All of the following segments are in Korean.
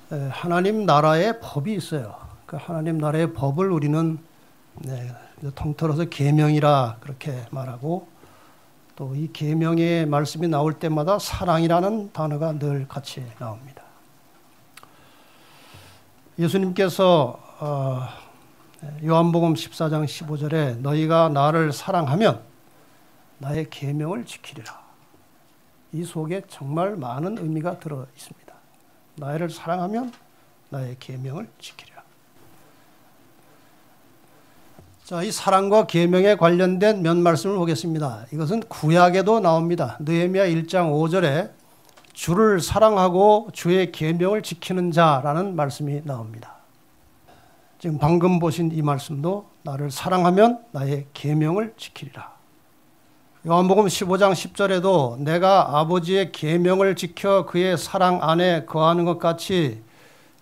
하나님 나라의 법이 있어요. 그 하나님 나라의 법을 우리는 통틀어서 계명이라 그렇게 말하고, 또 이 계명의 말씀이 나올 때마다 사랑이라는 단어가 늘 같이 나옵니다. 예수님께서 요한복음 14장 15절에 너희가 나를 사랑하면 나의 계명을 지키리라. 이 속에 정말 많은 의미가 들어 있습니다. 나를 사랑하면 나의 계명을 지키리라. 자, 이 사랑과 계명에 관련된 몇 말씀을 보겠습니다. 이것은 구약에도 나옵니다. 느헤미야 1장 5절에 주를 사랑하고 주의 계명을 지키는 자라는 말씀이 나옵니다. 지금 방금 보신 이 말씀도 나를 사랑하면 나의 계명을 지키리라. 요한복음 15장 10절에도 내가 아버지의 계명을 지켜 그의 사랑 안에 거하는 것 같이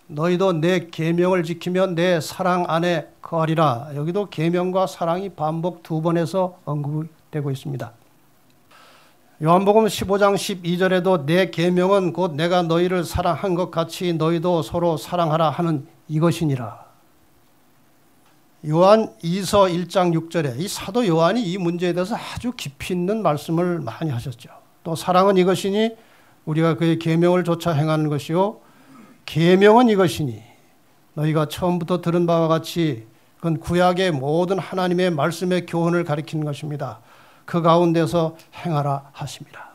너희도 내 계명을 지키면 내 사랑 안에 거하리라. 여기도 계명과 사랑이 반복 두 번에서 언급되고 있습니다. 요한복음 15장 12절에도 내 계명은 곧 내가 너희를 사랑한 것 같이 너희도 서로 사랑하라 하는 이것이니라. 요한 2서 1장 6절에 이 사도 요한이 이 문제에 대해서 아주 깊이 있는 말씀을 많이 하셨죠. 또 사랑은 이것이니 우리가 그의 계명을 좇아 행하는 것이요 계명은 이것이니 너희가 처음부터 들은 바와 같이 그건 구약의 모든 하나님의 말씀의 교훈을 가리키는 것입니다. 그 가운데서 행하라 하십니다.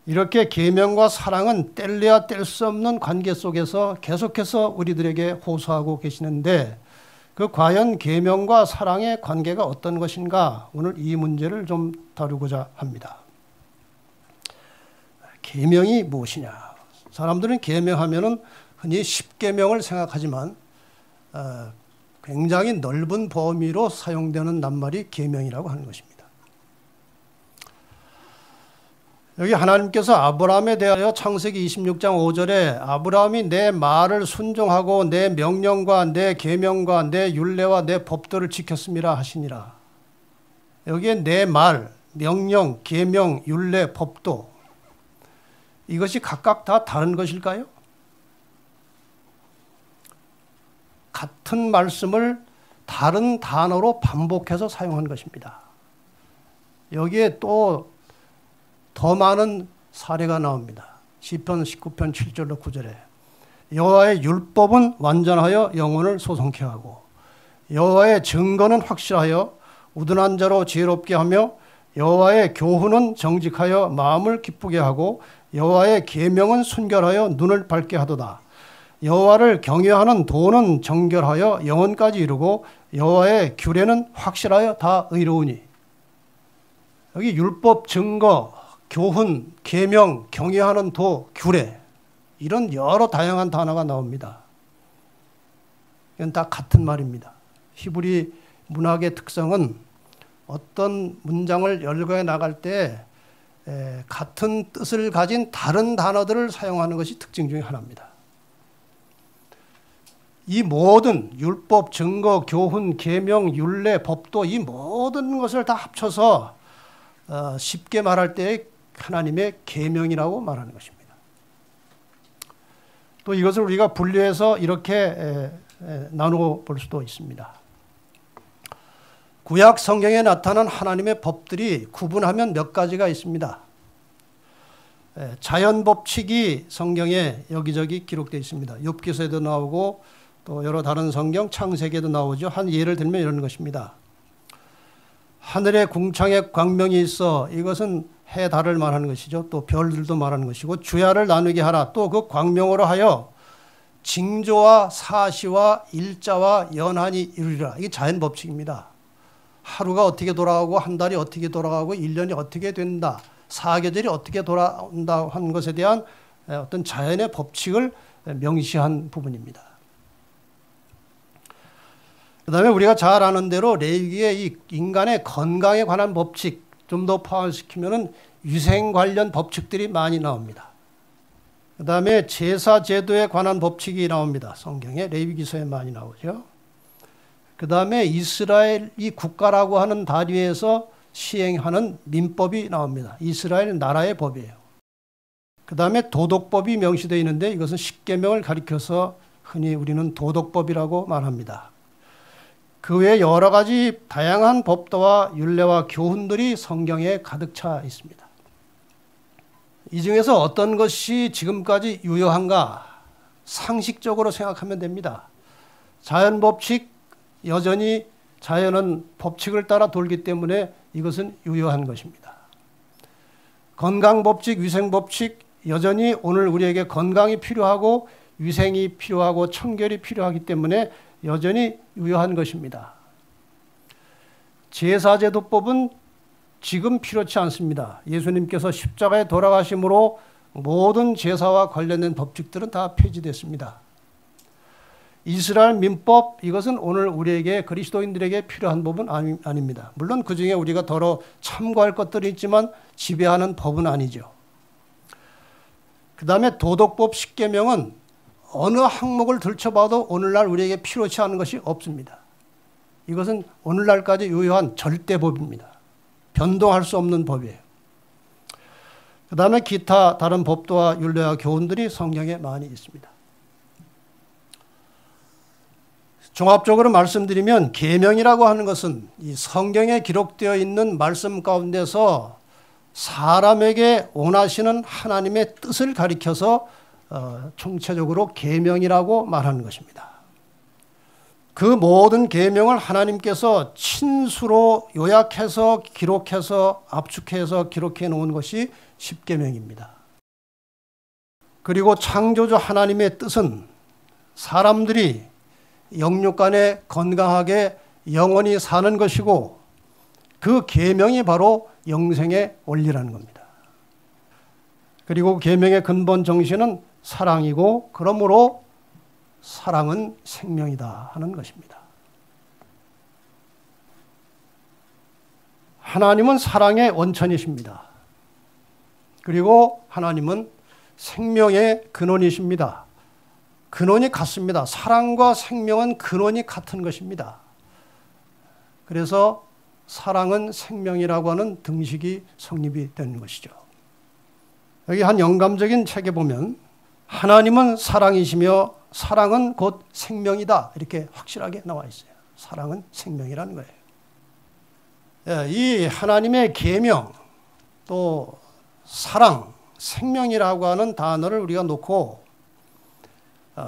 이렇게 계명과 사랑은 뗄래야 뗄 수 없는 관계 속에서 계속해서 우리들에게 호소하고 계시는데 그 과연 계명과 사랑의 관계가 어떤 것인가? 오늘 이 문제를 좀 다루고자 합니다. 계명이 무엇이냐? 사람들은 계명하면은 흔히 10계명을 생각하지만 굉장히 넓은 범위로 사용되는 낱말이 계명이라고 하는 것입니다. 여기 하나님께서 아브라함에 대하여 창세기 26장 5절에 아브라함이 내 말을 순종하고 내 명령과 내 계명과 내 율례와 내 법도를 지켰음이라 하시니라. 여기에 내 말, 명령, 계명, 율례, 법도 이것이 각각 다 다른 것일까요? 같은 말씀을 다른 단어로 반복해서 사용한 것입니다. 여기에 또 더 많은 사례가 나옵니다. 시편 19편 7절로 9절에 여호와의 율법은 완전하여 영혼을 소송케 하고 여호와의 증거는 확실하여 우둔한 자로 지혜롭게 하며 여호와의 교훈은 정직하여 마음을 기쁘게 하고 여호와의 계명은 순결하여 눈을 밝게 하도다. 여호와를 경외하는 도는 정결하여 영혼까지 이루고 여호와의 규례는 확실하여 다 의로우니. 여기 율법, 증거, 교훈, 계명, 경외하는 도, 규례 이런 여러 다양한 단어가 나옵니다. 이건 다 같은 말입니다. 히브리 문학의 특성은 어떤 문장을 열거해 나갈 때 같은 뜻을 가진 다른 단어들을 사용하는 것이 특징 중에 하나입니다. 이 모든 율법, 증거, 교훈, 계명, 율례, 법도 이 모든 것을 다 합쳐서 쉽게 말할 때 하나님의 계명이라고 말하는 것입니다. 또 이것을 우리가 분류해서 이렇게 나누어 볼 수도 있습니다. 구약 성경에 나타난 하나님의 법들이 구분하면 몇 가지가 있습니다. 자연 법칙이 성경에 여기저기 기록되어 있습니다. 욥기서에도 나오고 또 여러 다른 성경 창세기에도 나오죠. 한 예를 들면 이런 것입니다. 하늘에 궁창에 광명이 있어. 이것은 해, 달을 말하는 것이죠. 또 별들도 말하는 것이고 주야를 나누게 하라. 또 그 광명으로 하여 징조와 사시와 일자와 연한이 이루리라. 이게 자연 법칙입니다. 하루가 어떻게 돌아가고 한 달이 어떻게 돌아가고 1년이 어떻게 된다. 사계절이 어떻게 돌아온다 하는 것에 대한 어떤 자연의 법칙을 명시한 부분입니다. 그 다음에 우리가 잘 아는 대로 레위기의 이 인간의 건강에 관한 법칙 좀 더 포함시키면은 위생 관련 법칙들이 많이 나옵니다. 그 다음에 제사 제도에 관한 법칙이 나옵니다. 성경에 레위기서에 많이 나오죠. 그 다음에 이스라엘이 국가라고 하는 다리에서 시행하는 민법이 나옵니다. 이스라엘 나라의 법이에요. 그 다음에 도덕법이 명시되어 있는데 이것은 십계명을 가리켜서 흔히 우리는 도덕법이라고 말합니다. 그 외에 여러 가지 다양한 법도와 율례와 교훈들이 성경에 가득 차 있습니다. 이 중에서 어떤 것이 지금까지 유효한가 상식적으로 생각하면 됩니다. 자연법칙, 여전히 자연은 법칙을 따라 돌기 때문에 이것은 유효한 것입니다. 건강법칙, 위생법칙, 여전히 오늘 우리에게 건강이 필요하고 위생이 필요하고 청결이 필요하기 때문에 여전히 유효한 것입니다. 제사제도법은 지금 필요치 않습니다. 예수님께서 십자가에 돌아가심으로 모든 제사와 관련된 법칙들은 다 폐지됐습니다. 이스라엘 민법, 이것은 오늘 우리에게 그리스도인들에게 필요한 법은 아닙니다. 물론 그 중에 우리가 더러 참고할 것들이 있지만 지배하는 법은 아니죠. 그 다음에 도덕법 십계명은 어느 항목을 들춰봐도 오늘날 우리에게 필요치 않은 것이 없습니다. 이것은 오늘날까지 유효한 절대법입니다. 변동할 수 없는 법이에요. 그 다음에 기타 다른 법도와 율례와 교훈들이 성경에 많이 있습니다. 종합적으로 말씀드리면 계명이라고 하는 것은 이 성경에 기록되어 있는 말씀 가운데서 사람에게 원하시는 하나님의 뜻을 가리켜서 총체적으로 계명이라고 말하는 것입니다. 그 모든 계명을 하나님께서 친수로 요약해서 기록해서 압축해서 기록해 놓은 것이 십계명입니다. 그리고 창조주 하나님의 뜻은 사람들이 영육간에 건강하게 영원히 사는 것이고 그 계명이 바로 영생의 원리라는 겁니다. 그리고 계명의 근본 정신은 사랑이고 그러므로 사랑은 생명이다 하는 것입니다. 하나님은 사랑의 원천이십니다. 그리고 하나님은 생명의 근원이십니다. 근원이 같습니다. 사랑과 생명은 근원이 같은 것입니다. 그래서 사랑은 생명이라고 하는 등식이 성립이 되는 것이죠. 여기 한 영감적인 책에 보면 하나님은 사랑이시며 사랑은 곧 생명이다 이렇게 확실하게 나와 있어요. 사랑은 생명이라는 거예요. 이 하나님의 계명 또 사랑, 생명이라고 하는 단어를 우리가 놓고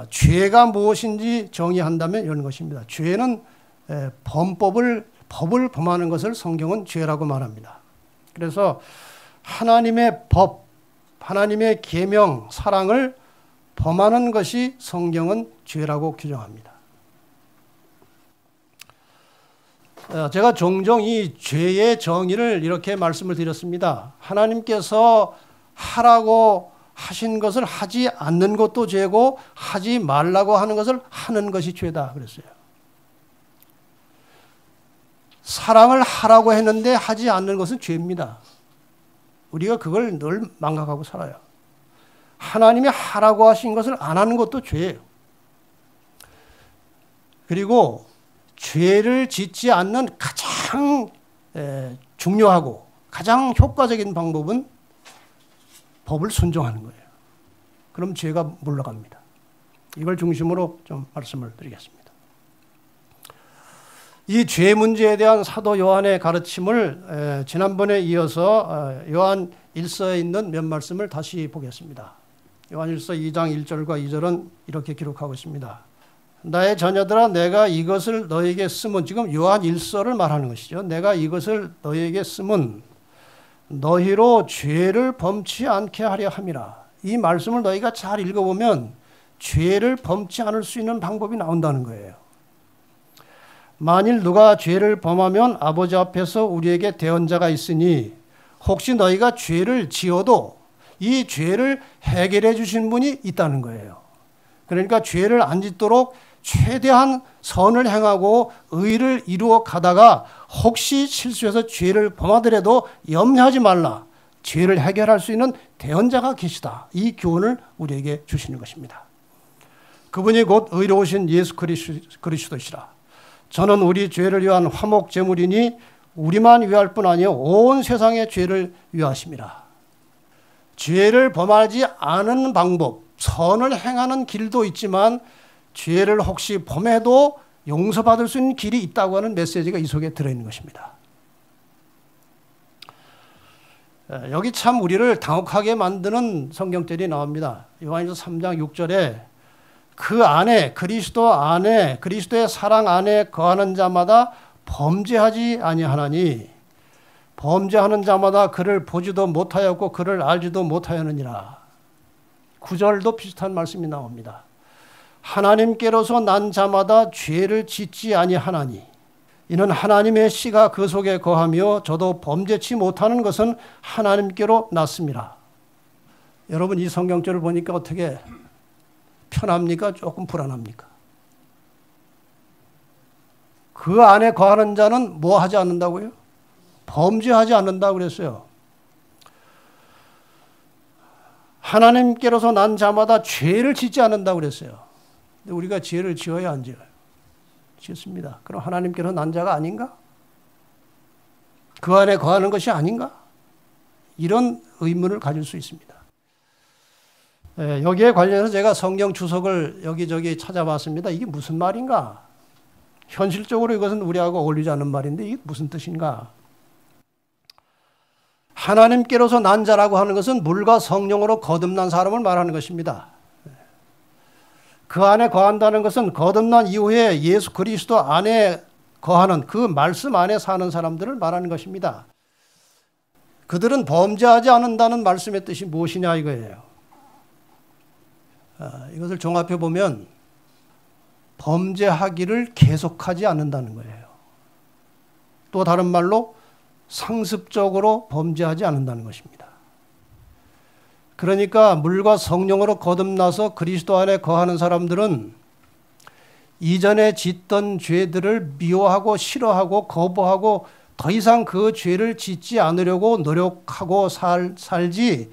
죄가 무엇인지 정의한다면 이런 것입니다. 죄는 법을 범하는 것을 성경은 죄라고 말합니다. 그래서 하나님의 법, 하나님의 계명, 사랑을 범하는 것이 성경은 죄라고 규정합니다. 제가 종종 이 죄의 정의를 이렇게 말씀을 드렸습니다. 하나님께서 하라고 하신 것을 하지 않는 것도 죄고 하지 말라고 하는 것을 하는 것이 죄다 그랬어요. 사랑을 하라고 했는데 하지 않는 것은 죄입니다. 우리가 그걸 늘 망각하고 살아요. 하나님이 하라고 하신 것을 안 하는 것도 죄예요. 그리고 죄를 짓지 않는 가장 중요하고 가장 효과적인 방법은 법을 순종하는 거예요. 그럼 죄가 물러갑니다. 이걸 중심으로 좀 말씀을 드리겠습니다. 이 죄 문제에 대한 사도 요한의 가르침을 지난번에 이어서 요한 1서에 있는 몇 말씀을 다시 보겠습니다. 요한 1서 2장 1절과 2절은 이렇게 기록하고 있습니다. 나의 자녀들아 내가 이것을 너에게 쓰면, 지금 요한 1서를 말하는 것이죠. 내가 이것을 너에게 쓰면 너희로 죄를 범치 않게 하려 함이라. 이 말씀을 너희가 잘 읽어보면 죄를 범치 않을 수 있는 방법이 나온다는 거예요. 만일 누가 죄를 범하면 아버지 앞에서 우리에게 대언자가 있으니 혹시 너희가 죄를 지어도 이 죄를 해결해 주신 분이 있다는 거예요. 그러니까 죄를 안 짓도록 최대한 선을 행하고 의를 이루어 가다가 혹시 실수해서 죄를 범하더라도 염려하지 말라. 죄를 해결할 수 있는 대언자가 계시다. 이 교훈을 우리에게 주시는 것입니다. 그분이 곧 의로우신 예수 그리스도시라. 저는 우리 죄를 위한 화목 제물이니 우리만 위할 뿐 아니요 온 세상의 죄를 위하심이라. 죄를 범하지 않은 방법, 선을 행하는 길도 있지만 죄를 혹시 범해도 용서받을 수 있는 길이 있다고 하는 메시지가 이 속에 들어있는 것입니다. 여기 참 우리를 당혹하게 만드는 성경절이 나옵니다. 요한일서 3장 6절에 그 안에 그리스도 안에 그리스도의 사랑 안에 거하는 자마다 범죄하지 아니하나니 범죄하는 자마다 그를 보지도 못하였고 그를 알지도 못하였느니라. 9절도 비슷한 말씀이 나옵니다. 하나님께로서 난 자마다 죄를 짓지 아니하나니 이는 하나님의 씨가 그 속에 거하며 저도 범죄치 못하는 것은 하나님께로 났습니다. 여러분 이 성경절을 보니까 어떻게 편합니까? 조금 불안합니까? 그 안에 거하는 자는 뭐 하지 않는다고요? 범죄하지 않는다고 그랬어요. 하나님께로서 난 자마다 죄를 짓지 않는다고 그랬어요. 근데 우리가 죄를 지어야 안 지어요? 짓습니다. 그럼 하나님께서 난 자가 아닌가? 그 안에 거하는 것이 아닌가? 이런 의문을 가질 수 있습니다. 여기에 관련해서 제가 성경 주석을 여기저기 찾아봤습니다. 이게 무슨 말인가? 현실적으로 이것은 우리하고 어울리지 않는 말인데 이게 무슨 뜻인가? 하나님께로서 난 자라고 하는 것은 물과 성령으로 거듭난 사람을 말하는 것입니다. 그 안에 거한다는 것은 거듭난 이후에 예수 그리스도 안에 거하는 그 말씀 안에 사는 사람들을 말하는 것입니다. 그들은 범죄하지 않는다는 말씀의 뜻이 무엇이냐 이거예요. 이것을 종합해 보면 범죄하기를 계속하지 않는다는 거예요. 또 다른 말로 상습적으로 범죄하지 않는다는 것입니다. 그러니까 물과 성령으로 거듭나서 그리스도 안에 거하는 사람들은 이전에 짓던 죄들을 미워하고 싫어하고 거부하고 더 이상 그 죄를 짓지 않으려고 노력하고 살지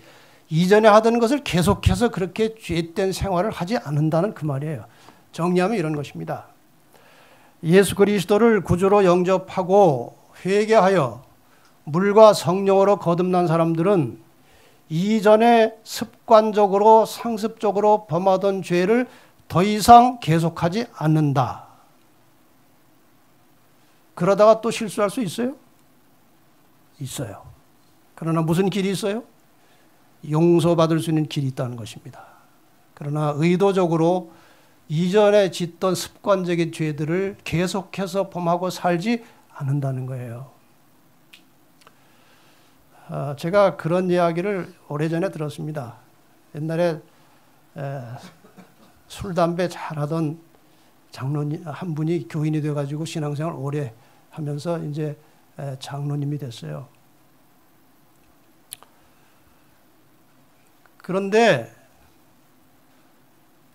이전에 하던 것을 계속해서 그렇게 죄된 생활을 하지 않는다는 그 말이에요. 정리하면 이런 것입니다. 예수 그리스도를 구주로 영접하고 회개하여 물과 성령으로 거듭난 사람들은 이전에 습관적으로 상습적으로 범하던 죄를 더 이상 계속하지 않는다. 그러다가 또 실수할 수 있어요? 있어요. 그러나 무슨 길이 있어요? 용서받을 수 있는 길이 있다는 것입니다. 그러나 의도적으로 이전에 짓던 습관적인 죄들을 계속해서 범하고 살지 않는다는 거예요. 제가 그런 이야기를 오래전에 들었습니다. 옛날에 술, 담배 잘하던 장로님 한 분이 교인이 돼가지고 신앙생활 오래 하면서 이제 장로님이 됐어요. 그런데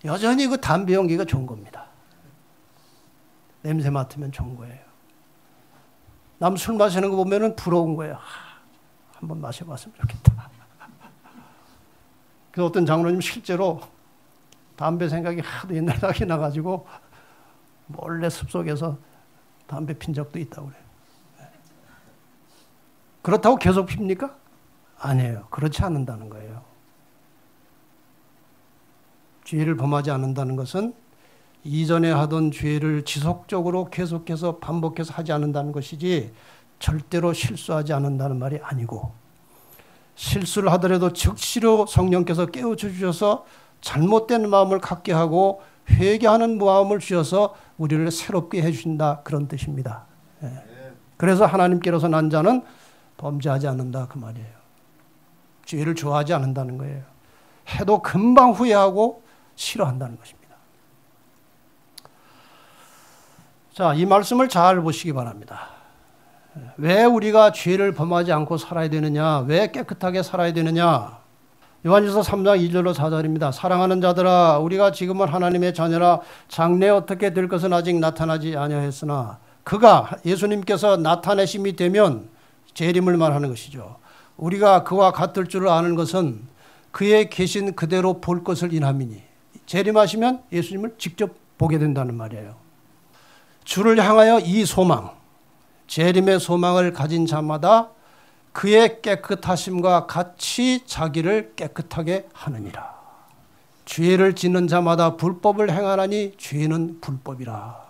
여전히 그 담배 연기가 좋은 겁니다. 냄새 맡으면 좋은 거예요. 남 술 마시는 거 보면은 부러운 거예요. 한번 마셔봤으면 좋겠다. 그래서 어떤 장로님 실제로 담배 생각이 하도 옛날에 나게 나가지고 몰래 숲속에서 담배 핀 적도 있다고 그래요. 그렇다고 계속 핍니까? 아니에요. 그렇지 않는다는 거예요. 죄를 범하지 않는다는 것은 이전에 하던 죄를 지속적으로 계속해서 반복해서 하지 않는다는 것이지 절대로 실수하지 않는다는 말이 아니고 실수를 하더라도 즉시로 성령께서 깨우쳐 주셔서 잘못된 마음을 갖게 하고 회개하는 마음을 주셔서 우리를 새롭게 해주신다 그런 뜻입니다. 그래서 하나님께로서 난 자는 범죄하지 않는다 그 말이에요. 죄를 좋아하지 않는다는 거예요. 해도 금방 후회하고 싫어한다는 것입니다. 자, 이 말씀을 잘 보시기 바랍니다. 왜 우리가 죄를 범하지 않고 살아야 되느냐? 왜 깨끗하게 살아야 되느냐? 요한일서 3장 2절로 4절입니다. 사랑하는 자들아 우리가 지금은 하나님의 자녀라 장래에 어떻게 될 것은 아직 나타나지 아니하였으나 그가 예수님께서 나타내심이 되면 재림을 말하는 것이죠. 우리가 그와 같을 줄을 아는 것은 그의 계신 그대로 볼 것을 인함이니 재림하시면 예수님을 직접 보게 된다는 말이에요. 주를 향하여 이 소망 재림의 소망을 가진 자마다 그의 깨끗하심과 같이 자기를 깨끗하게 하느니라. 죄를 짓는 자마다 불법을 행하나니 죄는 불법이라.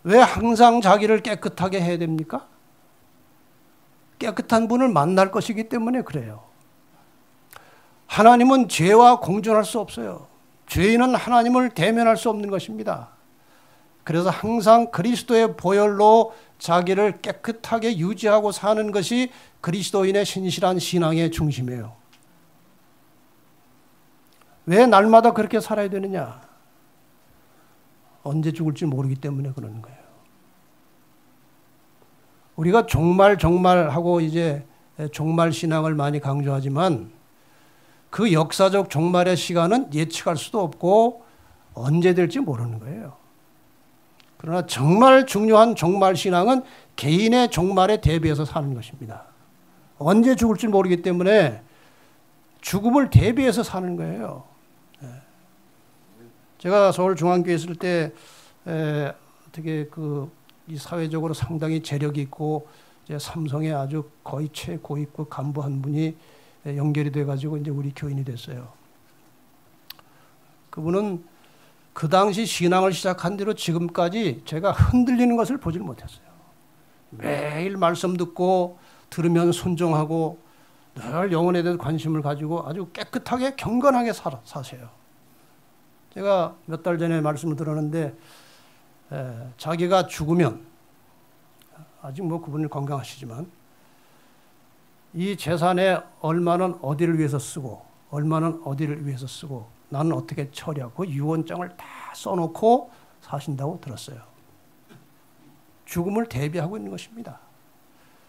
왜 항상 자기를 깨끗하게 해야 됩니까? 깨끗한 분을 만날 것이기 때문에 그래요. 하나님은 죄와 공존할 수 없어요. 죄인은 하나님을 대면할 수 없는 것입니다. 그래서 항상 그리스도의 보혈로 자기를 깨끗하게 유지하고 사는 것이 그리스도인의 신실한 신앙의 중심이에요. 왜 날마다 그렇게 살아야 되느냐? 언제 죽을지 모르기 때문에 그러는 거예요. 우리가 종말하고 이제 종말 신앙을 많이 강조하지만 그 역사적 종말의 시간은 예측할 수도 없고 언제 될지 모르는 거예요. 그러나 정말 중요한 종말 신앙은 개인의 종말에 대비해서 사는 것입니다. 언제 죽을지 모르기 때문에 죽음을 대비해서 사는 거예요. 제가 서울중앙교회 있을 때 어떻게 이 사회적으로 상당히 재력이 있고 이제 삼성의 아주 거의 최고위급 간부 한 분이 연결이 돼가지고 이제 우리 교인이 됐어요. 그분은 그 당시 신앙을 시작한 뒤로 지금까지 제가 흔들리는 것을 보질 못했어요. 매일 말씀 듣고 들으면 순종하고 늘 영혼에 대해서 관심을 가지고 아주 깨끗하게 경건하게 사세요. 제가 몇 달 전에 말씀을 들었는데 자기가 죽으면 아직 뭐 그분은 건강하시지만 이 재산의 얼마는 어디를 위해서 쓰고 얼마는 어디를 위해서 쓰고 나는 어떻게 처리하고 유언장을 다 써놓고 사신다고 들었어요. 죽음을 대비하고 있는 것입니다.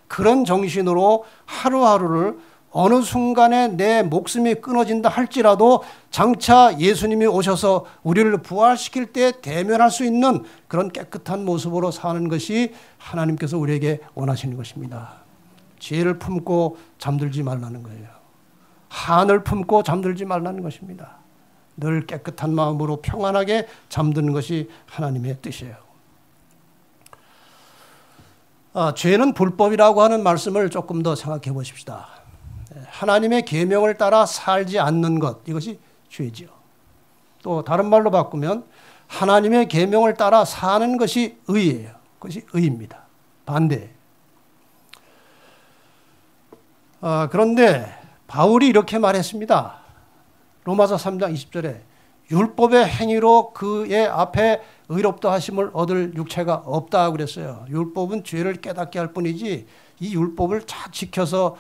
그런 정신으로 하루하루를 어느 순간에 내 목숨이 끊어진다 할지라도 장차 예수님이 오셔서 우리를 부활시킬 때 대면할 수 있는 그런 깨끗한 모습으로 사는 것이 하나님께서 우리에게 원하시는 것입니다. 죄를 품고 잠들지 말라는 거예요. 한을 품고 잠들지 말라는 것입니다. 늘 깨끗한 마음으로 평안하게 잠드는 것이 하나님의 뜻이에요. 죄는 불법이라고 하는 말씀을 조금 더 생각해 보십시다. 하나님의 계명을 따라 살지 않는 것, 이것이 죄지요. 또 다른 말로 바꾸면 하나님의 계명을 따라 사는 것이 의예요. 그것이 의입니다. 반대. 그런데 바울이 이렇게 말했습니다. 로마서 3장 20절에 율법의 행위로 그의 앞에 의롭다 하심을 얻을 육체가 없다 그랬어요. 율법은 죄를 깨닫게 할 뿐이지 이 율법을 잘 지켜서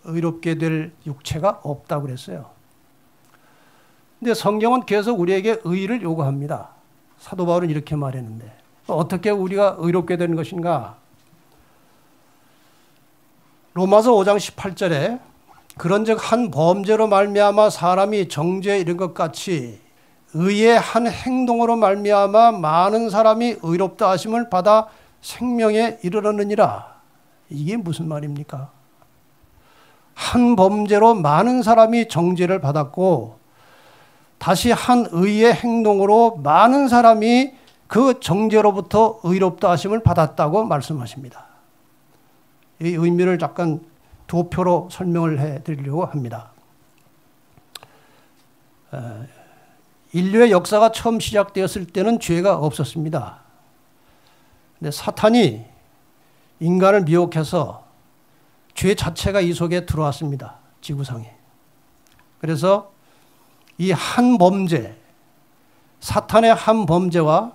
의롭게 될 육체가 없다 그랬어요. 근데 성경은 계속 우리에게 의를 요구합니다. 사도 바울은 이렇게 말했는데 어떻게 우리가 의롭게 되는 것인가? 로마서 5장 18절에 그런즉 한 범죄로 말미암아 사람이 정죄에 이른 것 같이 의의 한 행동으로 말미암아 많은 사람이 의롭다 하심을 받아 생명에 이르렀느니라. 이게 무슨 말입니까? 한 범죄로 많은 사람이 정죄를 받았고 다시 한 의의 행동으로 많은 사람이 그 정죄로부터 의롭다 하심을 받았다고 말씀하십니다. 이 의미를 잠깐 도표로 설명을 해드리려고 합니다. 인류의 역사가 처음 시작되었을 때는 죄가 없었습니다. 근데 사탄이 인간을 미혹해서 죄 자체가 이 속에 들어왔습니다. 지구상에. 그래서 이 한 범죄, 사탄의 한 범죄와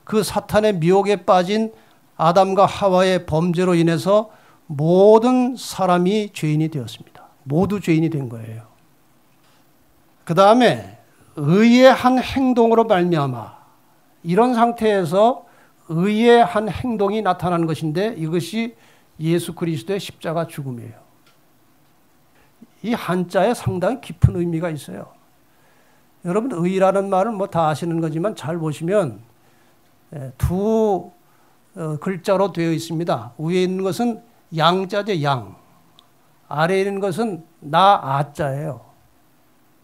그 사탄의 미혹에 빠진 아담과 하와의 범죄로 인해서 모든 사람이 죄인이 되었습니다. 모두 죄인이 된 거예요. 그 다음에 의의 한 행동으로 말미암아 이런 상태에서 의의 한 행동이 나타나는 것인데 이것이 예수 그리스도의 십자가 죽음이에요. 이 한자에 상당히 깊은 의미가 있어요. 여러분 의라는 말은 뭐 다 아시는 거지만 잘 보시면 두 글자로 되어 있습니다. 위에 있는 것은 양자제 양, 아래에 있는 것은 나 아자예요.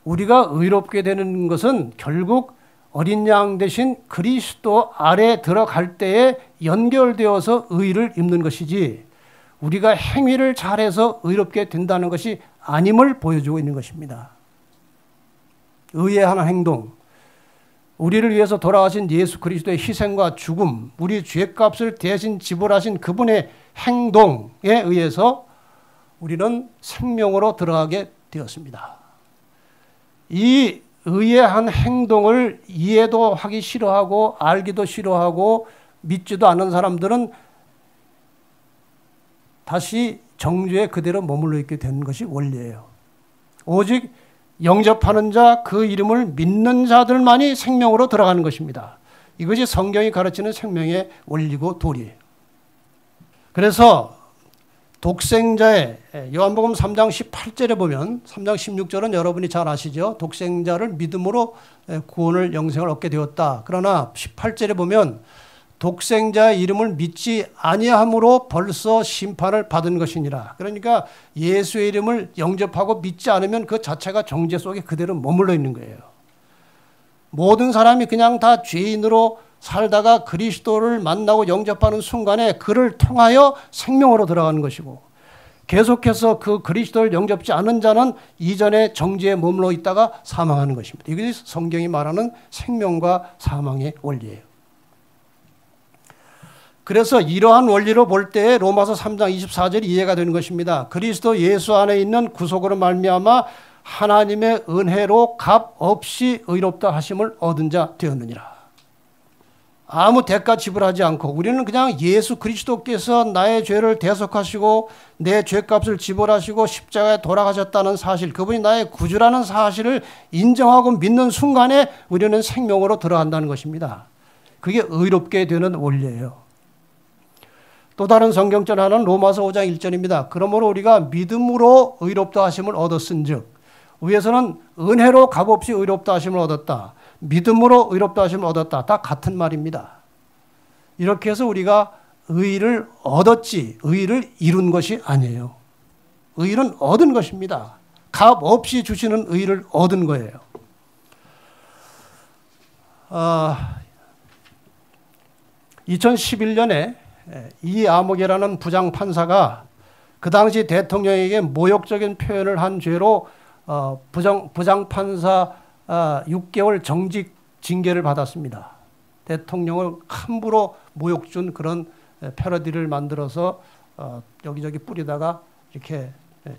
우리가 의롭게 되는 것은 결국 어린 양 대신 그리스도 아래 들어갈 때에 연결되어서 의를 입는 것이지 우리가 행위를 잘해서 의롭게 된다는 것이 아님을 보여주고 있는 것입니다. 의의 한 행동, 우리를 위해서 돌아가신 예수 그리스도의 희생과 죽음, 우리 죄값을 대신 지불하신 그분의 행동에 의해서 우리는 생명으로 들어가게 되었습니다. 이 의의 한 행동을 이해도 하기 싫어하고 알기도 싫어하고 믿지도 않는 사람들은 다시 정죄에 그대로 머물러 있게 되는 것이 원리예요. 오직 영접하는 자, 그 이름을 믿는 자들만이 생명으로 들어가는 것입니다. 이것이 성경이 가르치는 생명의 원리고 도리예요. 그래서 독생자의 요한복음 3장 18절에 보면 3장 16절은 여러분이 잘 아시죠. 독생자를 믿음으로 구원을 영생을 얻게 되었다. 그러나 18절에 보면 독생자의 이름을 믿지 아니함으로 벌써 심판을 받은 것이니라. 그러니까 예수의 이름을 영접하고 믿지 않으면 그 자체가 정죄 속에 그대로 머물러 있는 거예요. 모든 사람이 그냥 다 죄인으로 살다가 그리스도를 만나고 영접하는 순간에 그를 통하여 생명으로 들어가는 것이고, 계속해서 그 그리스도를 영접지 않은 자는 이전에 정죄에 머물러 있다가 사망하는 것입니다. 이것이 성경이 말하는 생명과 사망의 원리예요. 그래서 이러한 원리로 볼 때 로마서 3장 24절이 이해가 되는 것입니다. 그리스도 예수 안에 있는 구속으로 말미암아 하나님의 은혜로 값 없이 의롭다 하심을 얻은 자 되었느니라. 아무 대가 지불하지 않고 우리는 그냥 예수 그리스도께서 나의 죄를 대속하시고 내 죄값을 지불하시고 십자가에 돌아가셨다는 사실, 그분이 나의 구주라는 사실을 인정하고 믿는 순간에 우리는 생명으로 들어간다는 것입니다. 그게 의롭게 되는 원리예요. 또 다른 성경절 하나는 로마서 5장 1절입니다. 그러므로 우리가 믿음으로 의롭다 하심을 얻었은즉, 위에서는 은혜로 값없이 의롭다 하심을 얻었다, 믿음으로 의롭다 하심을 얻었다, 다 같은 말입니다. 이렇게 해서 우리가 의를 얻었지 의를 이룬 것이 아니에요. 의는 얻은 것입니다. 값 없이 주시는 의를 얻은 거예요. 2011년에 이아무개라는 부장판사가 그 당시 대통령에게 모욕적인 표현을 한 죄로 부장판사 6개월 정직 징계를 받았습니다. 대통령을 함부로 모욕 준 그런 패러디를 만들어서 여기저기 뿌리다가 이렇게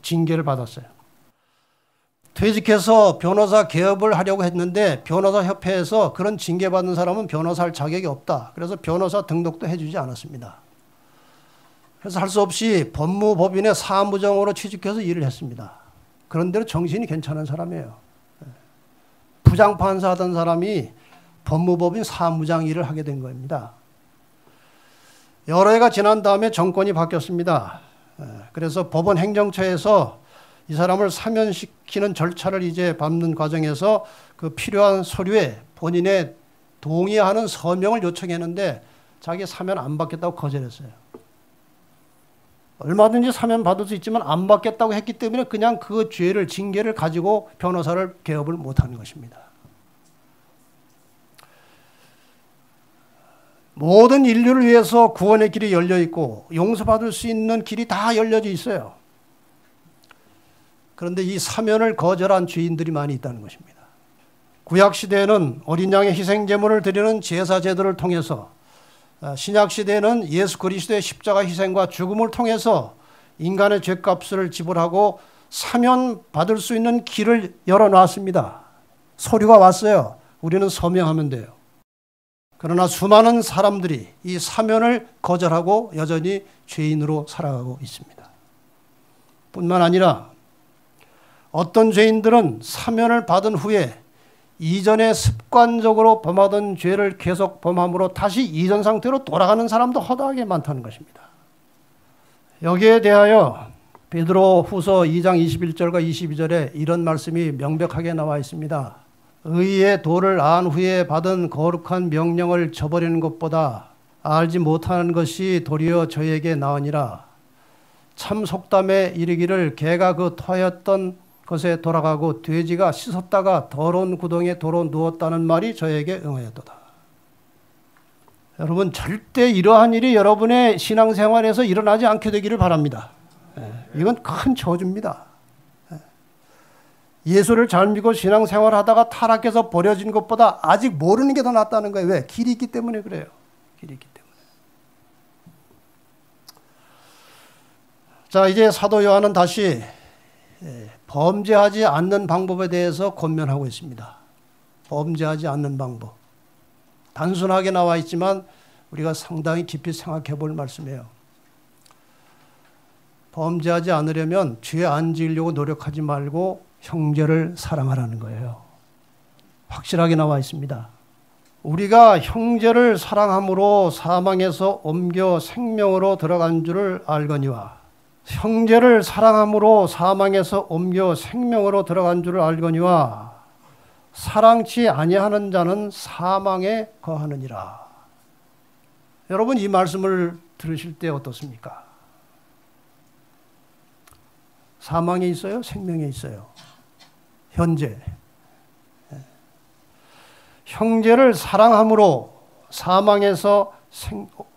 징계를 받았어요. 퇴직해서 변호사 개업을 하려고 했는데 변호사 협회에서 그런 징계받은 사람은 변호사할 자격이 없다. 그래서 변호사 등록도 해주지 않았습니다. 그래서 할 수 없이 법무법인의 사무장으로 취직해서 일을 했습니다. 그런데도 정신이 괜찮은 사람이에요. 부장판사 하던 사람이 법무법인 사무장 일을 하게 된 겁니다. 여러 해가 지난 다음에 정권이 바뀌었습니다. 그래서 법원 행정처에서 이 사람을 사면시키는 절차를 이제 밟는 과정에서 그 필요한 서류에 본인의 동의하는 서명을 요청했는데 자기 사면 안 받겠다고 거절했어요. 얼마든지 사면 받을 수 있지만 안 받겠다고 했기 때문에 그냥 그 죄를, 징계를 가지고 변호사를 개업을 못하는 것입니다. 모든 인류를 위해서 구원의 길이 열려 있고 용서받을 수 있는 길이 다 열려져 있어요. 그런데 이 사면을 거절한 죄인들이 많이 있다는 것입니다. 구약시대에는 어린 양의 희생제물을 드리는 제사제도를 통해서, 신약시대에는 예수 그리스도의 십자가 희생과 죽음을 통해서 인간의 죄값을 지불하고 사면받을 수 있는 길을 열어놨습니다. 서류가 왔어요. 우리는 서명하면 돼요. 그러나 수많은 사람들이 이 사면을 거절하고 여전히 죄인으로 살아가고 있습니다. 뿐만 아니라 어떤 죄인들은 사면을 받은 후에 이전에 습관적으로 범하던 죄를 계속 범함으로 다시 이전 상태로 돌아가는 사람도 허다하게 많다는 것입니다. 여기에 대하여 베드로 후서 2장 21절과 22절에 이런 말씀이 명백하게 나와 있습니다. 의의 도를 안 후에 받은 거룩한 명령을 저버리는 것보다 알지 못하는 것이 도리어 저에게 나으니라. 참 속담에 이르기를 개가 그 터였던 것에 돌아가고 돼지가 씻었다가 더러운 구덩이에 도로 누웠다는 말이 저에게 응하였도다. 여러분 절대 이러한 일이 여러분의 신앙생활에서 일어나지 않게 되기를 바랍니다. 이건 큰 저주입니다. 예수를 잘 믿고 신앙생활 하다가 타락해서 버려진 것보다 아직 모르는 게 더 낫다는 거예요. 왜? 길이 있기 때문에 그래요. 길이 있기 때문에. 자, 이제 사도 요한은 다시 범죄하지 않는 방법에 대해서 권면하고 있습니다. 범죄하지 않는 방법. 단순하게 나와 있지만 우리가 상당히 깊이 생각해 볼 말씀이에요. 범죄하지 않으려면 죄 안 지으려고 노력하지 말고 형제를 사랑하라는 거예요. 확실하게 나와 있습니다. 우리가 형제를 사랑함으로 사망에서 옮겨 생명으로 들어간 줄을 알거니와 형제를 사랑함으로 사망에서 옮겨 생명으로 들어간 줄을 알거니와 사랑치 아니하는 자는 사망에 거하느니라. 여러분 이 말씀을 들으실 때 어떻습니까? 사망에 있어요? 생명에 있어요? 현재. 형제를 사랑함으로 사망에서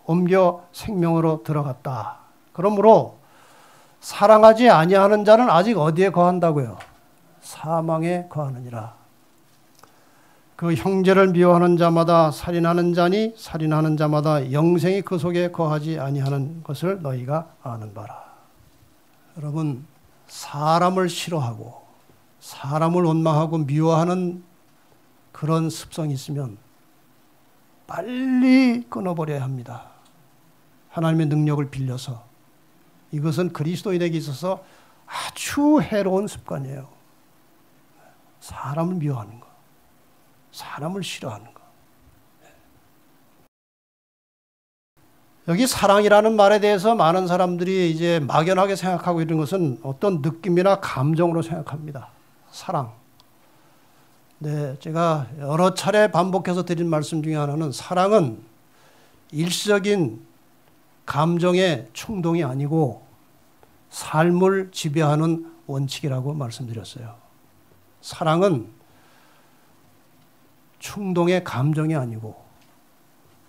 옮겨 생명으로 들어갔다. 그러므로 사랑하지 아니하는 자는 아직 어디에 거한다고요? 사망에 거하느니라. 그 형제를 미워하는 자마다 살인하는 자니 살인하는 자마다 영생이 그 속에 거하지 아니하는 것을 너희가 아는 바라. 여러분 사람을 싫어하고 사람을 원망하고 미워하는 그런 습성이 있으면 빨리 끊어버려야 합니다. 하나님의 능력을 빌려서. 이것은 그리스도인에게 있어서 아주 해로운 습관이에요. 사람을 미워하는 거, 사람을 싫어하는 거. 여기 사랑이라는 말에 대해서 많은 사람들이 이제 막연하게 생각하고 있는 것은 어떤 느낌이나 감정으로 생각합니다. 사랑. 네, 제가 여러 차례 반복해서 드린 말씀 중에 하나는 사랑은 일시적인 감정의 충동이 아니고 삶을 지배하는 원칙이라고 말씀드렸어요. 사랑은 충동의 감정이 아니고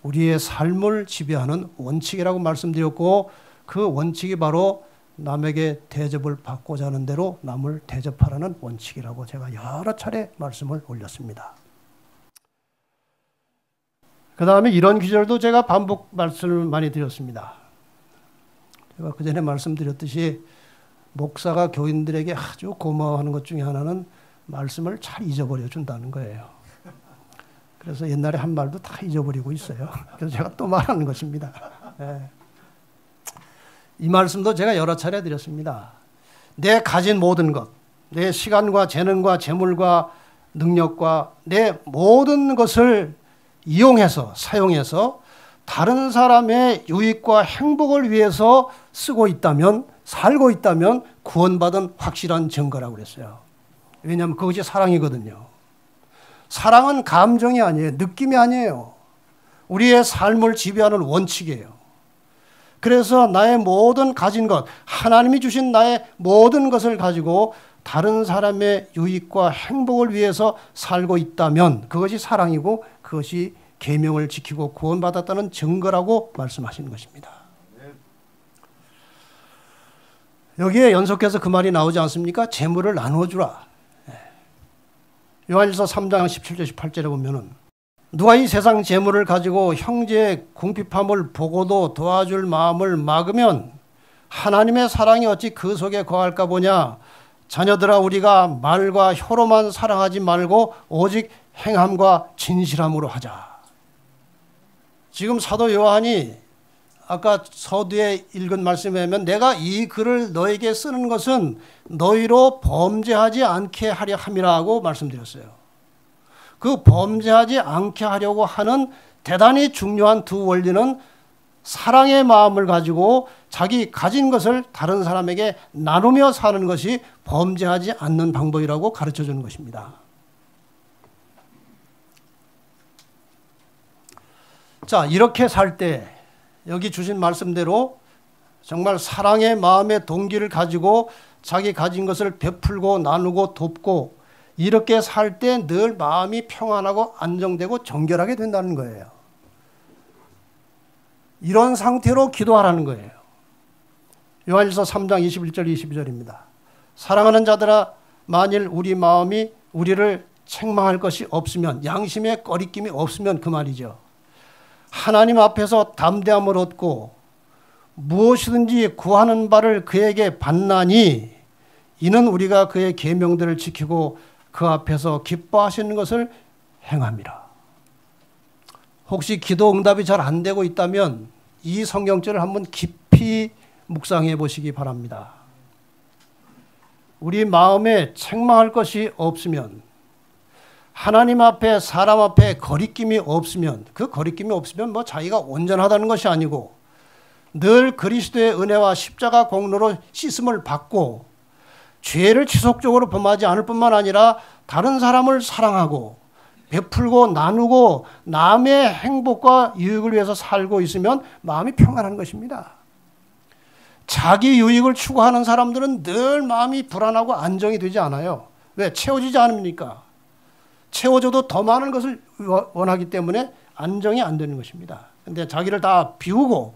우리의 삶을 지배하는 원칙이라고 말씀드렸고 그 원칙이 바로 남에게 대접을 받고자 하는 대로 남을 대접하라는 원칙이라고 제가 여러 차례 말씀을 올렸습니다. 그 다음에 이런 기절도 제가 반복 말씀을 많이 드렸습니다. 제가 그 전에 말씀드렸듯이 목사가 교인들에게 아주 고마워하는 것 중에 하나는 말씀을 잘 잊어버려 준다는 거예요. 그래서 옛날에 한 말도 다 잊어버리고 있어요. 그래서 제가 또 말하는 것입니다. 네. 이 말씀도 제가 여러 차례 드렸습니다. 내 가진 모든 것, 내 시간과 재능과 재물과 능력과 내 모든 것을 이용해서 사용해서 다른 사람의 유익과 행복을 위해서 쓰고 있다면, 살고 있다면 구원받은 확실한 증거라고 그랬어요. 왜냐하면 그것이 사랑이거든요. 사랑은 감정이 아니에요. 느낌이 아니에요. 우리의 삶을 지배하는 원칙이에요. 그래서 나의 모든 가진 것, 하나님이 주신 나의 모든 것을 가지고 다른 사람의 유익과 행복을 위해서 살고 있다면 그것이 사랑이고 그것이 계명을 지키고 구원받았다는 증거라고 말씀하시는 것입니다. 여기에 연속해서 그 말이 나오지 않습니까? 재물을 나누어주라. 요한일서 3장 17절 18절에 보면은 누가 이 세상 재물을 가지고 형제의 궁핍함을 보고도 도와줄 마음을 막으면 하나님의 사랑이 어찌 그 속에 거할까 보냐. 자녀들아 우리가 말과 혀로만 사랑하지 말고 오직 행함과 진실함으로 하자. 지금 사도 요한이 아까 서두에 읽은 말씀에 하면 내가 이 글을 너에게 쓰는 것은 너희로 범죄하지 않게 하려 함이라고 말씀드렸어요. 그 범죄하지 않게 하려고 하는 대단히 중요한 두 원리는 사랑의 마음을 가지고 자기 가진 것을 다른 사람에게 나누며 사는 것이 범죄하지 않는 방법이라고 가르쳐 주는 것입니다. 자, 이렇게 살 때 여기 주신 말씀대로 정말 사랑의 마음의 동기를 가지고 자기 가진 것을 베풀고 나누고 돕고 이렇게 살 때 늘 마음이 평안하고 안정되고 정결하게 된다는 거예요. 이런 상태로 기도하라는 거예요. 요한일서 3장 21절 22절입니다. 사랑하는 자들아, 만일 우리 마음이 우리를 책망할 것이 없으면, 양심에 꺼리낌이 없으면 그 말이죠. 하나님 앞에서 담대함을 얻고 무엇이든지 구하는 바를 그에게 받나니 이는 우리가 그의 계명들을 지키고 그 앞에서 기뻐하시는 것을 행함이라. 혹시 기도 응답이 잘 안 되고 있다면 이 성경절을 한번 깊이 묵상해 보시기 바랍니다. 우리 마음에 책망할 것이 없으면, 하나님 앞에 사람 앞에 거리낌이 없으면, 그 거리낌이 없으면 뭐 자기가 온전하다는 것이 아니고 늘 그리스도의 은혜와 십자가 공로로 씻음을 받고 죄를 지속적으로 범하지 않을 뿐만 아니라 다른 사람을 사랑하고 베풀고 나누고 남의 행복과 유익을 위해서 살고 있으면 마음이 평안한 것입니다. 자기 유익을 추구하는 사람들은 늘 마음이 불안하고 안정이 되지 않아요. 왜? 채워지지 않습니까? 채워져도 더 많은 것을 원하기 때문에 안정이 안 되는 것입니다. 근데 자기를 다 비우고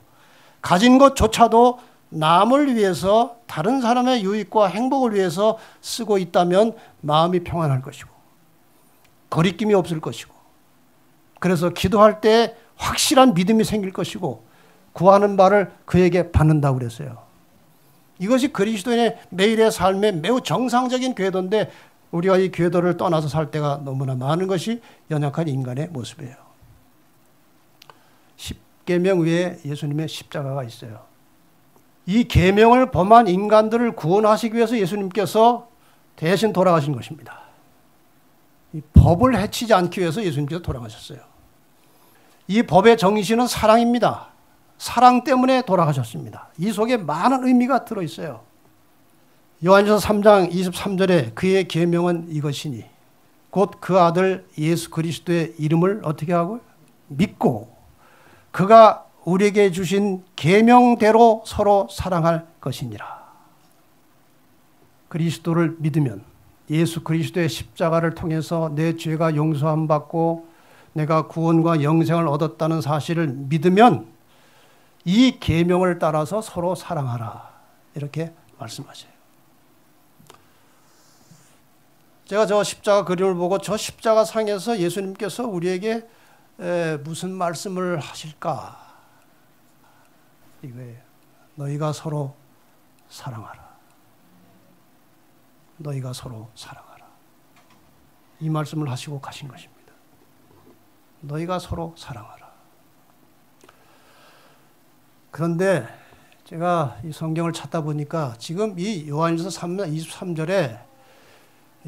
가진 것조차도 남을 위해서, 다른 사람의 유익과 행복을 위해서 쓰고 있다면 마음이 평안할 것이고 거리낌이 없을 것이고, 그래서 기도할 때 확실한 믿음이 생길 것이고 구하는 바를 그에게 받는다고 그랬어요. 이것이 그리스도인의 매일의 삶의 매우 정상적인 궤도인데 우리가 이 궤도를 떠나서 살 때가 너무나 많은 것이 연약한 인간의 모습이에요. 십계명 위에 예수님의 십자가가 있어요. 이 계명을 범한 인간들을 구원하시기 위해서 예수님께서 대신 돌아가신 것입니다. 이 법을 해치지 않기 위해서 예수님께서 돌아가셨어요. 이 법의 정신은 사랑입니다. 사랑 때문에 돌아가셨습니다. 이 속에 많은 의미가 들어있어요. 요한일서 3장 23절에 그의 계명은 이것이니 곧 그 아들 예수 그리스도의 이름을 어떻게 하고 믿고 그가 우리에게 주신 계명대로 서로 사랑할 것이니라. 그리스도를 믿으면, 예수 그리스도의 십자가를 통해서 내 죄가 용서함 받고 내가 구원과 영생을 얻었다는 사실을 믿으면 이 계명을 따라서 서로 사랑하라, 이렇게 말씀하셔요. 제가 저 십자가 그림을 보고 저 십자가 상에서 예수님께서 우리에게 무슨 말씀을 하실까? 이거예요. 너희가 서로 사랑하라. 너희가 서로 사랑하라. 이 말씀을 하시고 가신 것입니다. 너희가 서로 사랑하라. 그런데 제가 이 성경을 찾다 보니까 지금 이 요한일서 3장 23절에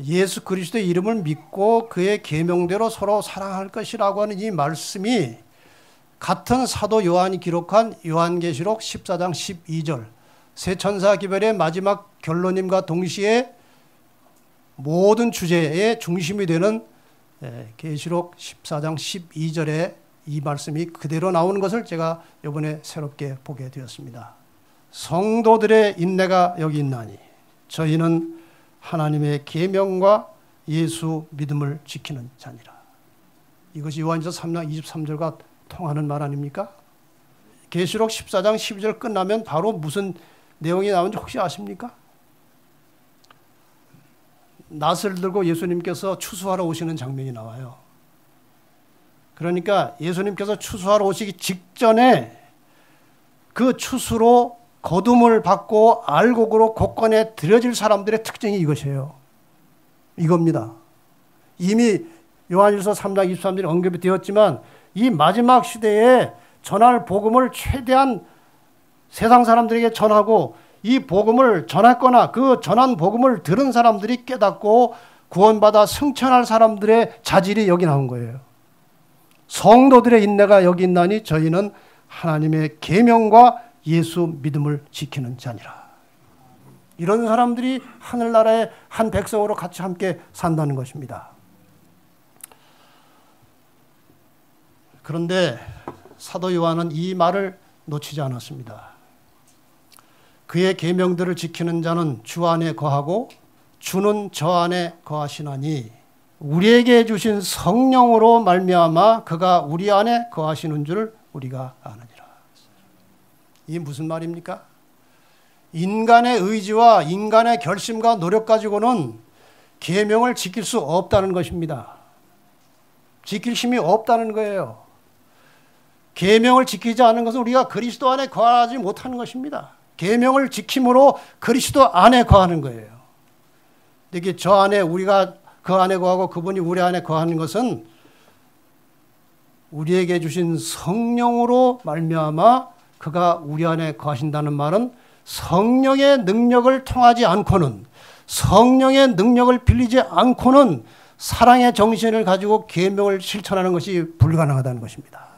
예수 그리스도의 이름을 믿고 그의 계명대로 서로 사랑할 것이라고 하는 이 말씀이 같은 사도 요한이 기록한 요한계시록 14장 12절 세 천사 기별의 마지막 결론임과 동시에 모든 주제의 중심이 되는 계시록 14장 12절에 이 말씀이 그대로 나오는 것을 제가 이번에 새롭게 보게 되었습니다. 성도들의 인내가 여기 있나니 저희는 하나님의 계명과 예수 믿음을 지키는 자니라. 이것이 요한일서 3장 23절과 통하는 말 아닙니까? 계시록 14장 12절 끝나면 바로 무슨 내용이 나오는지 혹시 아십니까? 낫을 들고 예수님께서 추수하러 오시는 장면이 나와요. 그러니까 예수님께서 추수하러 오시기 직전에 그 추수로 거둠을 받고 알곡으로 곳간에 들여질 사람들의 특징이 이것이에요. 이겁니다. 이미 요한일서 3장 23절에 언급이 되었지만 이 마지막 시대에 전할 복음을 최대한 세상 사람들에게 전하고 이 복음을 전했거나 그 전한 복음을 들은 사람들이 깨닫고 구원받아 승천할 사람들의 자질이 여기 나온 거예요. 성도들의 인내가 여기 있나니 저희는 하나님의 계명과 예수 믿음을 지키는 자니라. 이런 사람들이 하늘나라의 한 백성으로 같이 함께 산다는 것입니다. 그런데 사도 요한은 이 말을 놓치지 않았습니다. 그의 계명들을 지키는 자는 주 안에 거하고 주는 저 안에 거하시나니 우리에게 주신 성령으로 말미암아 그가 우리 안에 거하시는 줄 우리가 아느니라. 이게 무슨 말입니까? 인간의 의지와 인간의 결심과 노력 가지고는 계명을 지킬 수 없다는 것입니다. 지킬 힘이 없다는 거예요. 계명을 지키지 않는 것은 우리가 그리스도 안에 거하지 못하는 것입니다. 계명을 지킴으로 그리스도 안에 거하는 거예요. 이게 저 안에 우리가 그 안에 거하고 그분이 우리 안에 거하는 것은 우리에게 주신 성령으로 말미암아 그가 우리 안에 거하신다는 말은 성령의 능력을 통하지 않고는, 성령의 능력을 빌리지 않고는 사랑의 정신을 가지고 계명을 실천하는 것이 불가능하다는 것입니다.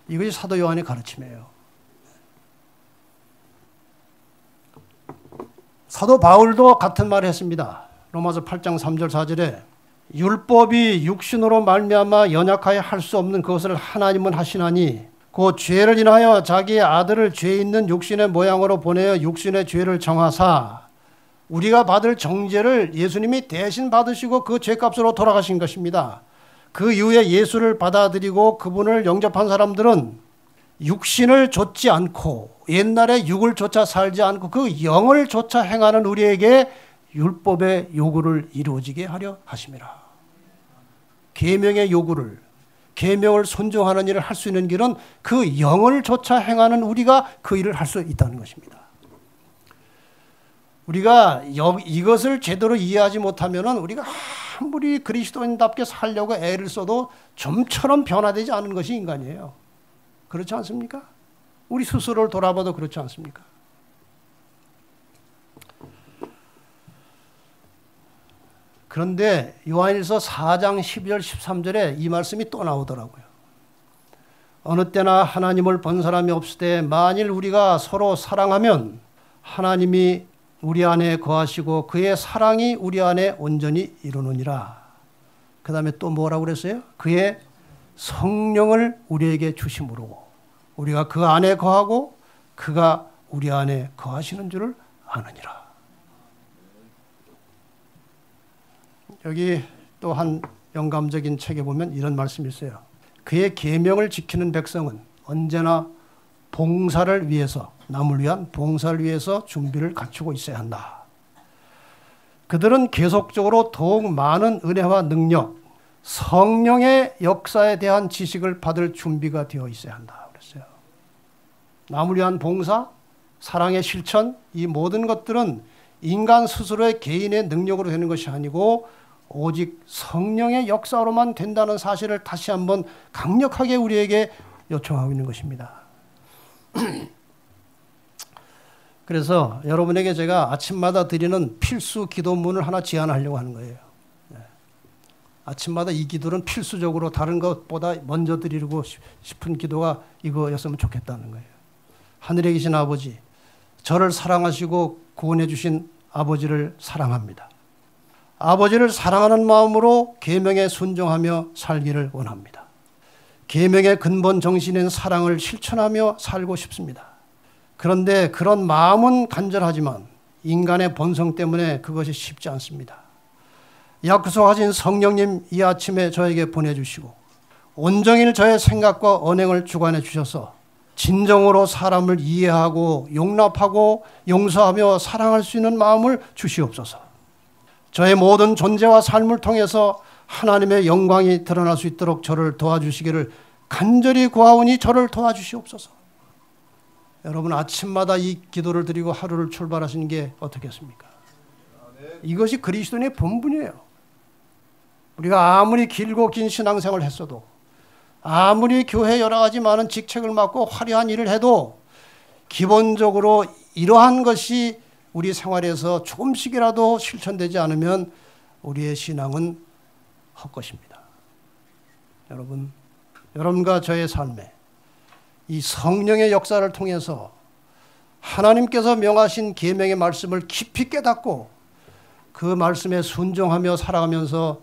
이것이 사도 요한의 가르침이에요. 사도 바울도 같은 말을 했습니다. 로마서 8장 3절 4절에 율법이 육신으로 말미암아 연약하여 할 수 없는 그것을 하나님은 하시나니 그 죄를 인하여 자기의 아들을 죄 있는 육신의 모양으로 보내어 육신의 죄를 정하사 우리가 받을 정죄를 예수님이 대신 받으시고 그 죄값으로 돌아가신 것입니다. 그 이후에 예수를 받아들이고 그분을 영접한 사람들은 육신을 좇지 않고 옛날에 육을 좇아 살지 않고 그 영을 좇아 행하는 우리에게 율법의 요구를 이루어지게 하려 하심이라. 계명의 요구를, 계명을 순종하는 일을 할 수 있는 길은 그 영을 좇아 행하는 우리가 그 일을 할 수 있다는 것입니다. 우리가 이것을 제대로 이해하지 못하면 우리가 아무리 그리스도인답게 살려고 애를 써도 좀처럼 변화되지 않은 것이 인간이에요. 그렇지 않습니까? 우리 스스로를 돌아봐도 그렇지 않습니까? 그런데 요한일서 4장 12절 13절에 이 말씀이 또 나오더라고요. 어느 때나 하나님을 본 사람이 없을 때 만일 우리가 서로 사랑하면 하나님이 우리 안에 거하시고 그의 사랑이 우리 안에 온전히 이루느니라. 그 다음에 또 뭐라고 그랬어요? 그의 성령을 우리에게 주심으로 우리가 그 안에 거하고 그가 우리 안에 거하시는 줄을 아느니라. 여기 또 한 영감적인 책에 보면 이런 말씀이 있어요. 그의 계명을 지키는 백성은 언제나 봉사를 위해서, 남을 위한 봉사를 위해서 준비를 갖추고 있어야 한다. 그들은 계속적으로 더욱 많은 은혜와 능력, 성령의 역사에 대한 지식을 받을 준비가 되어 있어야 한다 그랬어요. 남을 위한 봉사, 사랑의 실천, 이 모든 것들은 인간 스스로의 개인의 능력으로 되는 것이 아니고 오직 성령의 역사로만 된다는 사실을 다시 한번 강력하게 우리에게 요청하고 있는 것입니다. 그래서 여러분에게 제가 아침마다 드리는 필수 기도문을 하나 제안하려고 하는 거예요. 아침마다 이 기도는 필수적으로 다른 것보다 먼저 드리고 싶은 기도가 이거였으면 좋겠다는 거예요. 하늘에 계신 아버지, 저를 사랑하시고 구원해 주신 아버지를 사랑합니다. 아버지를 사랑하는 마음으로 계명에 순종하며 살기를 원합니다. 계명의 근본 정신인 사랑을 실천하며 살고 싶습니다. 그런데 그런 마음은 간절하지만 인간의 본성 때문에 그것이 쉽지 않습니다. 약속하신 성령님 이 아침에 저에게 보내주시고 온종일 저의 생각과 언행을 주관해 주셔서 진정으로 사람을 이해하고 용납하고 용서하며 사랑할 수 있는 마음을 주시옵소서. 저의 모든 존재와 삶을 통해서 하나님의 영광이 드러날 수 있도록 저를 도와주시기를 간절히 구하오니 저를 도와주시옵소서. 여러분 아침마다 이 기도를 드리고 하루를 출발하시는 게 어떻겠습니까? 이것이 그리스도인의 본분이에요. 우리가 아무리 길고 긴 신앙생활을 했어도 아무리 교회 여러 가지 많은 직책을 맡고 화려한 일을 해도 기본적으로 이러한 것이 우리 생활에서 조금씩이라도 실천되지 않으면 우리의 신앙은 헛것입니다. 여러분과 저의 삶에 이 성령의 역사를 통해서 하나님께서 명하신 계명의 말씀을 깊이 깨닫고 그 말씀에 순종하며 살아가면서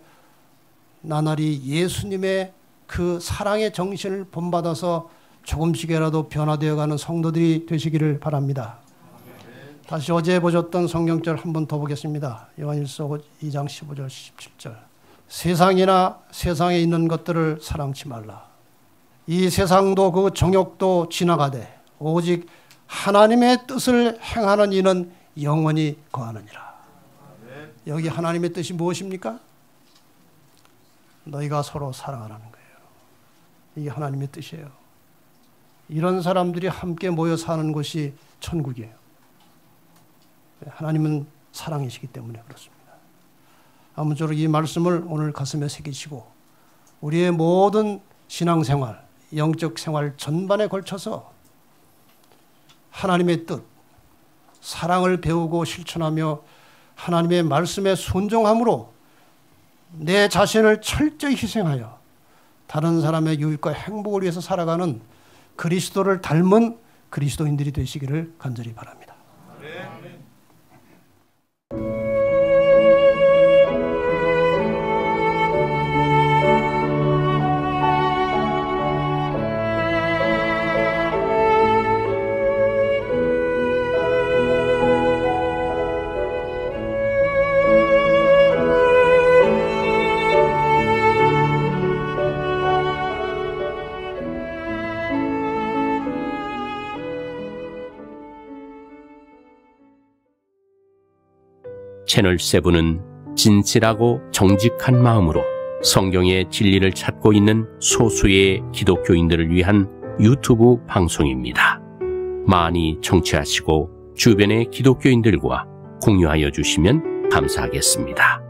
나날이 예수님의 그 사랑의 정신을 본받아서 조금씩이라도 변화되어가는 성도들이 되시기를 바랍니다. 다시 어제 보셨던 성경절 한 번 더 보겠습니다. 요한일서 2장 15절 17절. 세상이나 세상에 있는 것들을 사랑치 말라. 이 세상도 그 정욕도 지나가되 오직 하나님의 뜻을 행하는 이는 영원히 거하느니라. 여기 하나님의 뜻이 무엇입니까? 너희가 서로 사랑하라는 거예요. 이게 하나님의 뜻이에요. 이런 사람들이 함께 모여 사는 곳이 천국이에요. 하나님은 사랑이시기 때문에 그렇습니다. 아무쪼록 이 말씀을 오늘 가슴에 새기시고 우리의 모든 신앙생활, 영적 생활 전반에 걸쳐서 하나님의 뜻, 사랑을 배우고 실천하며 하나님의 말씀에 순종함으로 내 자신을 철저히 희생하여 다른 사람의 유익과 행복을 위해서 살아가는 그리스도를 닮은 그리스도인들이 되시기를 간절히 바랍니다. 채널7은 진실하고 정직한 마음으로 성경의 진리를 찾고 있는 소수의 기독교인들을 위한 유튜브 방송입니다. 많이 청취하시고 주변의 기독교인들과 공유하여 주시면 감사하겠습니다.